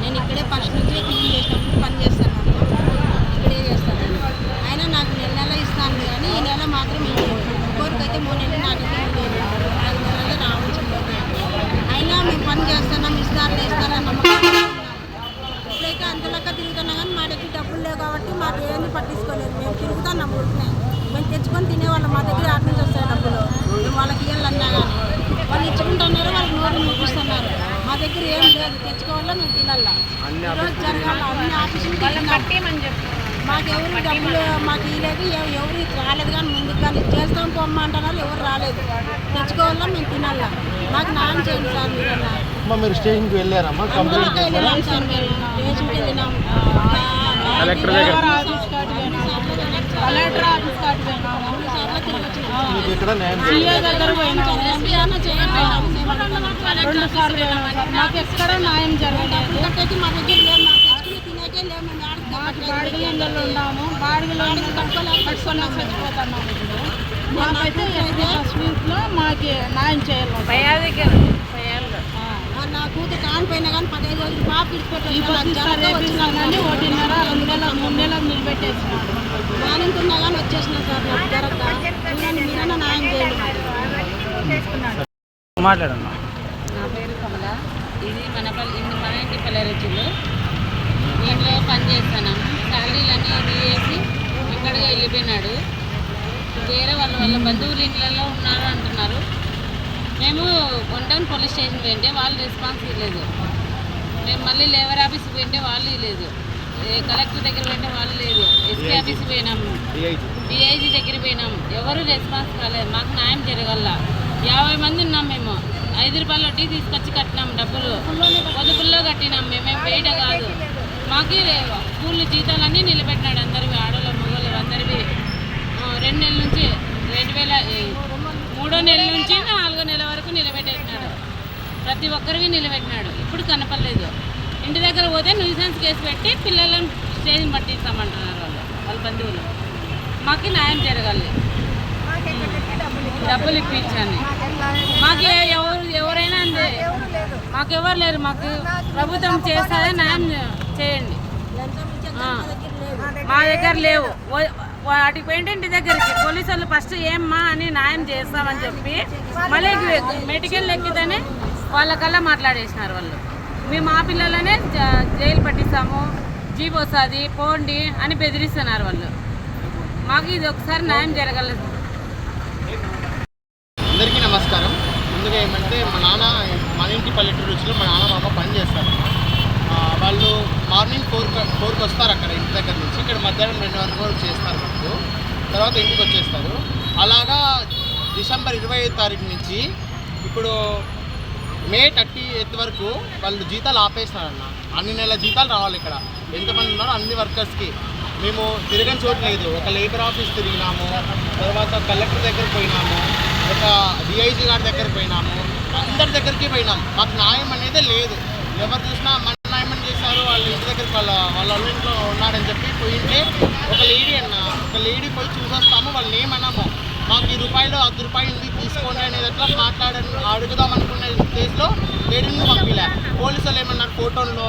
నేను ఇక్కడే ఫస్ట్ నుంచి క్లీన్ చేసినప్పుడు పని చేస్తాను, ఇక్కడే చేస్తాను. అయినా నాకు నెల ఇస్తాను కానీ ఈ నెల మాత్రం కోరికైతే 3 నెలలు నాకు 5 నెలలు రావాల్సింది. అయినా మేము పని చేస్తున్నాం, ఇస్తారని నమ్మకం. ఇప్పుడైతే అంతలక్క తిరుగుతున్నా కానీ మా దగ్గర డబ్బులు లేవు కాబట్టి మాకు ఏమీ పట్టించుకోలేదు. మేము తిరుగుతున్నాం ఊరుకున్నాయి, మేము తెచ్చుకొని తినేవాళ్ళం. మా దగ్గర ఆట నుంచి వస్తాయి డబ్బులు, మేము వాళ్ళకి ఇవ్వాలన్నా కానీ వాళ్ళు ఇచ్చుకుంటున్నారు, వాళ్ళకి నోరు చూపిస్తున్నారు. మా దగ్గర ఏం లేదు, తెచ్చుకోవాలా మేము తినాలా. ఈరోజు జరగాల అన్ని ఆఫీసులు మాకెవరు డబ్బులు మాకు ఇవ్వలేదు, ఎవరు రాలేదు. కానీ ముందుకు కానీ చేస్తాం పొమ్మంటున్నారు, ఎవరు రాలేదు. తెచ్చుకోవాలా మేము తినాలా, మాకు న్యాయం చేయండి సార్. మీరు స్టేషన్కి వెళ్ళారమ్మా? వెళ్ళినాం సార్, మేము స్టేషన్కి వెళ్ళినాం. కలెక్టర్ ఇక్కడ మాకు ఎక్కడ న్యాయం జరగలేదు. మా దగ్గర లేవు, మాకు తెచ్చుకుని తినేకే లేవు. మేము బాడిగలు ఉన్నాము, బాడిగలు కట్టుకున్నాం, చచ్చిపోతున్నాము. ఇప్పుడు మాకైతే ఫస్ట్ వీక్లో మాకు న్యాయం చేయాలి. నా కూతురు కానిపోయినా కానీ 15 రోజులు పాప విడిచిపెట్టాలి. 1.5 2 నెలలు 3 నెలలు నిలబెట్టేసినాడు. బాగుంటున్నా కానీ వచ్చేసినా సార్. నాకు జరగ చూడండి, మీరైనా న్యాయం చేయండి. మాట్లాడమ్మా. నా పేరు కమల. ఇది మన ఇంటి పల్లెరుచులు. దీంట్లో పని చేస్తున్నాం. శాలరీలన్నీ ఇది చేసి ఇక్కడికి వెళ్ళిపోయినాడు. వేరే వాళ్ళ బంధువులు ఇళ్ళల్లో ఉన్నారు అంటున్నారు. మేము కొంటాం పోలీస్ స్టేషన్ పోయింటే వాళ్ళు రెస్పాన్స్ ఇవ్వలేదు. మేము మళ్ళీ లేబర్ ఆఫీస్కి పోయింటే వాళ్ళు లేదు, కలెక్టర్ దగ్గర పోయింటే వాళ్ళు లేదు, ఎస్పీ ఆఫీస్కి పోయినాము, డిఐజీ దగ్గర పోయినాం, ఎవరు రెస్పాన్స్ కాలేదు. మాకు న్యాయం జరగల. 50 మంది ఉన్నాం. మేము 5 రూపాయల వడ్డీ తీసుకొచ్చి కట్టినాం. డబ్బులు పొదుపుల్లో కట్టినాం. మేమేం బయట కాదు. మాకు స్కూల్ జీతాలన్నీ నిలబెట్టినాడు. అందరివి, ఆడవాళ్ళ మగవాళ్ళు అందరివి. 2 నెలల నుంచి 3వ నెల నుంచి 4వ నెల వరకు నిలబెట్టేసినాడు. ప్రతి ఒక్కరివి నిలబెట్టినాడు. ఇప్పుడు కనపడలేదు. ఇంటి దగ్గర పోతే న్యూసెన్స్ కేసు పెట్టి పిల్లలను స్టేషన్ పట్టిస్తామంటున్నారు వాళ్ళ బంధువులు. మాకు న్యాయం జరగాలి, డబ్బులు ఇప్పించండి. మాకు ఎవరైనా అంతే, మాకెవరు లేరు. మాకు ప్రభుత్వం చేస్తారే న్యాయం చేయండి. మా దగ్గర లేవు. వాటికి పోయింటే ఇంటి దగ్గరికి పోలీసు వాళ్ళు ఫస్ట్ ఏమ్మా అని న్యాయం చేస్తామని చెప్పి మళ్ళీ మెడికల్ ఎక్కితేనే వాళ్ళకల్లా మాట్లాడేసినారు వాళ్ళు. మేము మా పిల్లలనే జైలు పట్టిస్తాము, జీప్ వస్తుంది పోండి అని బెదిరిస్తున్నారు వాళ్ళు. మాకు ఇది ఒకసారి న్యాయం జరగలేదు. అందరికీ నమస్కారం. ముందుగా ఏమంటే మన ఇంటి పల్లెటూరు రుచులు మా నాన్న మామ పని చేస్తారు. వాళ్ళు మార్నింగ్ 4కి వస్తారు అక్కడ ఇంటి దగ్గర నుంచి. ఇక్కడ మధ్యాహ్నం 2 వరకు చేస్తారు. మాకు తర్వాత ఇంటికి వచ్చేస్తారు. అలాగా డిసెంబర్ 25వ తారీఖు నుంచి ఇప్పుడు మే 30th వరకు వాళ్ళు జీతాలు ఆపేస్తారన్న. అన్ని నెలల జీతాలు రావాలి. ఇక్కడ ఎంతమంది ఉన్నారో అన్ని వర్కర్స్కి మేము తిరగని చోటు లేదు. ఒక లేబర్ ఆఫీస్ తిరిగినాము, తర్వాత కలెక్టర్ దగ్గర పోయినాము, ఒక డిఐజీ గారి దగ్గర పోయినాము, అందరి దగ్గరికి పోయినాం. మాకు న్యాయం అనేది లేదు. ఎవరు చూసినా మన న్యాయం చేశారు, వాళ్ళ ఇంటి దగ్గరికి వాళ్ళ ఇంట్లో ఉన్నాడని చెప్పి పోయింటే ఒక లేడీ పోయి చూసొస్తాము. వాళ్ళని ఏమన్నాము, మాకు ₹10 ₹10 ఉంది తీసుకోండి అనేది ఎట్లా అడుగుదాం అనుకునే స్టేజ్లో లేడీని పంపిలే. పోలీసు వాళ్ళు ఏమన్నారు, ఫోటోలు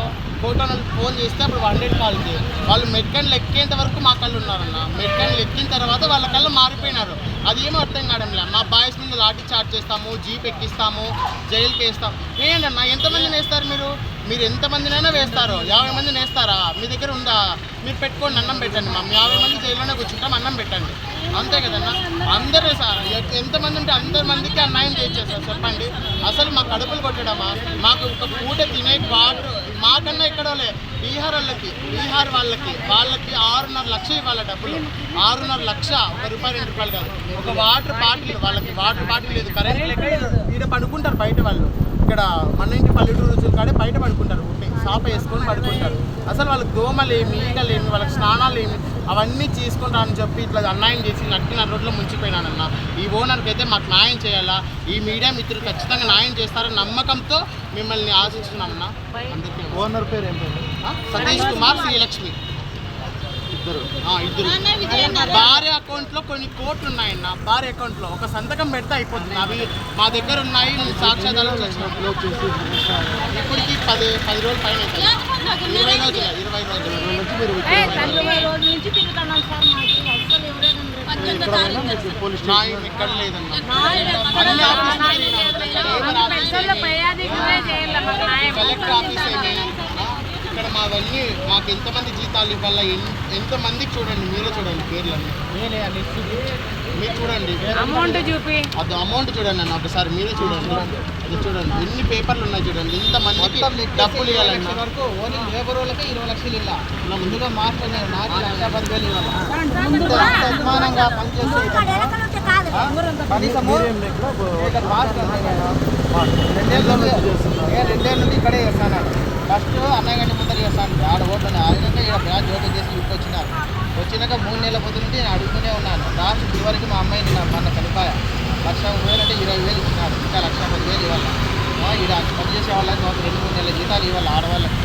ఫోన్ చేస్తే అప్పుడు 100 కాల్కి వాళ్ళు మెడ్కన్లు ఎక్కేంత వరకు మా కళ్ళు ఉన్నారన్న. మెడ్కన్లు ఎక్కిన తర్వాత వాళ్ళ కళ్ళు మారిపోయినారు. అది ఏమో అర్థం కావడంలే. మా బాయ్స్ మీద లాఠీ చార్జ్ చేస్తాము, జీప్ ఎక్కిస్తాము, జైలుకి వేస్తాం. ఏంటన్నా ఎంతమందిని వేస్తారు మీరు ఎంతమందినైనా వేస్తారు. 50 మందిని వేస్తారా? మీ దగ్గర ఉందా? మీరు పెట్టుకోండి, అన్నం పెట్టండి. మా 50 మంది జైల్లోనే కూర్చుంటాం, అన్నం పెట్టండి. అంతే కదన్నా. అందరూ ఎంతమంది ఉంటే అంతమందికి అన్యాయం చేసేస్తారు చెప్పండి. అసలు మా కడుపులు కొట్టడమా? మాకు ఒక పూట తినే వాటర్ మాకన్నా ఎక్కడోలే బీహార్ వాళ్ళకి 6.5 లక్షలు ఇవ్వాలి డబ్బులు. 6.5 లక్ష, ₹1 ₹2 కాదు. ఒక వాటర్ బాటిల్, వాళ్ళకి వాటర్ బాటిల్ లేదు, కరెంట్ లేక ఈడ పడుకుంటారు బయట వాళ్ళు. ఇక్కడ మన ఇంటి పల్లెటూరు రుచులు కాడే బయట పడుకుంటారు, ఉంటే సాప వేసుకొని పడుకుంటారు. అసలు వాళ్ళకి దోమలేమి, ఈగలేమి, వాళ్ళకి స్నానాలు ఏమి అవన్నీ చేసుకుంటారని చెప్పి ఇట్లా అన్యాయం చేసి నట్టిన రోడ్లో ముంచిపోయినానన్న. ఈ ఓనర్కి అయితే మాకు న్యాయం చేయాలా, ఈ మీడియా మిత్రులు ఖచ్చితంగా న్యాయం చేస్తారని నమ్మకంతో మిమ్మల్ని ఆశిస్తున్నామన్నా. అందరికీ ఓనర్ పేరు ఏం పేరు? సతీష్ కుమార్, శ్రీలక్ష్మి ఇద్దరు. భార్య అకౌంట్లో కొన్ని కోట్లు ఉన్నాయన్న. భార్య అకౌంట్లో ఒక సంతకం పెడితే అయిపోతుంది. అవి మా దగ్గర ఉన్నాయి, నేను సాక్ష్యాధారాలు ఇప్పటికి 10 రోజుల పైన అవుతుంది. 20 రోజులు నుంచి తిరుగుతున్నాం సార్. మాకు ఇక్కడ లేదన్నా. కలెక్టర్ ఆఫీస్ ఏమి ఇక్కడ మాకు ఎంతమంది జీతాలు ఇవ్వాలా, ఎంతమందికి చూడండి, మీరే చూడండి పేర్లన్నీ, మీరు చూడండి అమౌంట్ చూపి అది అమౌంట్ చూడండి అన్న ఒకసారి, మీరే చూడండి. అది చూడండి ఎన్ని పేపర్లు ఉన్నాయి చూడండి, ఇంతమందికి డబ్బులు ఇవ్వాలన్న. వరకు ఓన్లీ లేబర్ వాళ్ళకే 20 లక్షలు ఇలా ముందుగా మాత్రం నేను నాకు 1,10,000 ఇవ్వాలి. అభిమానంగా పనిచేస్తే కనీసం 2 నుండి ఇక్కడే చేస్తాను. ఫస్ట్ అన్నయ్య గంట ముందర చేస్తాను, ఆడ ఓట్లని ఆడినాక ఇక్కడ బ్యాచ్ ఓపెన్ చేసి వచ్చినారు. వచ్చినాక 3 నెలల పొద్దు నుండి నేను అడుగుతూనే ఉన్నాను. లాస్ట్ చివరికి మా అమ్మాయిని మన కలిపాయ 1,30,000 అంటే 20,000 ఇచ్చినారు, ఇంకా 1,10,000 ఇవ్వాలి. ఇక్కడ పని చేసే వాళ్ళకి మాకు 2-3 నెలల జీతాలు ఇవ్వాలి. ఆడవాళ్ళకి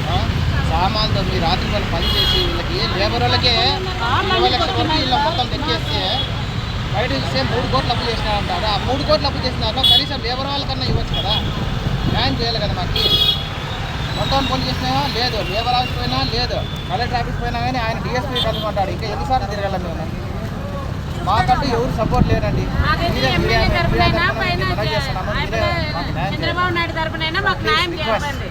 సామాన్తో మీరు రాత్రి వాళ్ళు పని చేసి వీళ్ళకి లేబర్ వాళ్ళకే 20 లక్షల వరకు వీళ్ళ మొత్తం తెచ్చేస్తే బయట చూస్తే 3 కోట్లు అప్పు చేసినారంటారు. ఆ 3 కోట్లు అప్పు చేసినారు కనీసం లేబర్ వాళ్ళకన్నా ఇవ్వచ్చు కదా, న్యాయం చేయాలి కదా. మాకు మొత్తం ఫోన్ చేసినా లేదు, లేబర్ ఆఫీస్ పోయినా లేదు, కలెక్టర్ ఆఫీస్ పోయినా కానీ ఆయన డిఎస్పీ కనుక్కుంటాడు. ఇంకా ఎన్నిసార్లు తిరగాలి మేము? మాకంటూ ఎవరు సపోర్ట్ లేదండి. చంద్రబాబు నాయుడు తరపునైనా మాకు న్యాయం చేయాలండి.